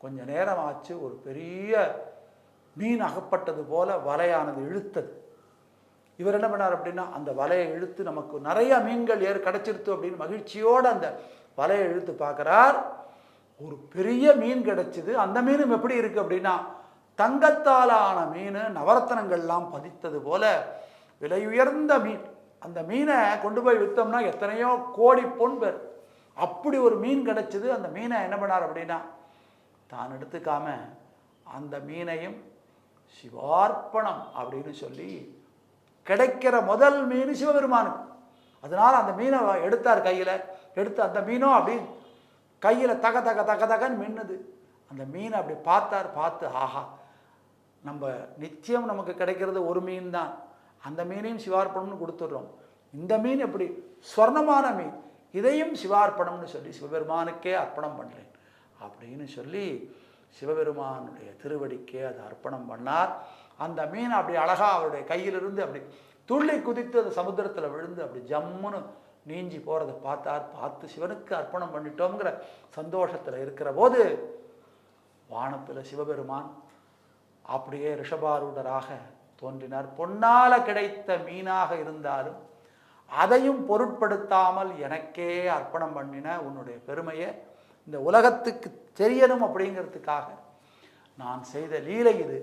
கொஞ்ச நேரம் ஆச்சு. ஒரு பெரிய மீன் அகப்பட்டது போல வலையானது இழுத்தது. இவர் என்ன பண்ணார் அப்படின்னா, அந்த வலையை இழுத்து நமக்கு நிறைய மீன்கள் கிடைச்சிருத்து அப்படின்னு மகிழ்ச்சியோடு அந்த வலையை இழுத்து பார்க்குறார். ஒரு பெரிய மீன் கிடைச்சிது. அந்த மீனும் எப்படி இருக்குது அப்படின்னா, தங்கத்தாலான மீன், நவரத்தனங்கள்லாம் பதித்தது போல விலை உயர்ந்த மீன். அந்த மீனை கொண்டு போய் விற்றோம்னா எத்தனையோ கோடி பொன் பேர். அப்படி ஒரு மீன் கிடைச்சிது. அந்த மீனை என்ன பண்ணார் அப்படின்னா, தான் எடுத்துக்காம அந்த மீனையும் சிவார்ப்பணம் அப்படின்னு சொல்லி, கிடைக்கிற முதல் மீன் சிவபெருமானுக்கு. அதனால் அந்த மீனை எடுத்தார் கையில். எடுத்து அந்த மீனும் அப்படி கையில் தக தக தக தகன்னு மின்னுது. அந்த மீனை அப்படி பார்த்தார். பார்த்து ஆஹா, நம்ம நிச்சயம் நமக்கு கிடைக்கிறது ஒரு மீன் தான், அந்த மீனையும் சிவார்ப்பணம்னு கொடுத்துட்றோம். இந்த மீன் எப்படி ஸ்வர்ணமான மீன், இதையும் சிவார்ப்பணம்னு சொல்லி சிவபெருமானுக்கே அர்ப்பணம் பண்ணுறேன் அப்படின்னு சொல்லி சிவபெருமானுடைய திருவடிக்கே அதை அர்ப்பணம் பண்ணார். அந்த மீன் அப்படி அழகாக அவருடைய கையிலிருந்து அப்படி துள்ளி குதித்து அந்த சமுத்திரத்தில் விழுந்து அப்படி ஜம்முன்னு நீஞ்சி போகிறத பார்த்தார். பார்த்து சிவனுக்கு அர்ப்பணம் பண்ணிட்டோங்கிற சந்தோஷத்தில் இருக்கிற போது வானத்தில் சிவபெருமான் அப்படியே ரிஷபாரூடராக தோன்றினார். பொன்னால கிடைத்த மீனாக இருந்தாலும் அதையும் பொருட்படுத்தாமல் எனக்கே அர்ப்பணம் பண்ணின உன்னுடைய பெருமையை இந்த உலகத்துக்கு தெரியணும் அப்படிங்கிறதுக்காக நான் செய்த லீலை இது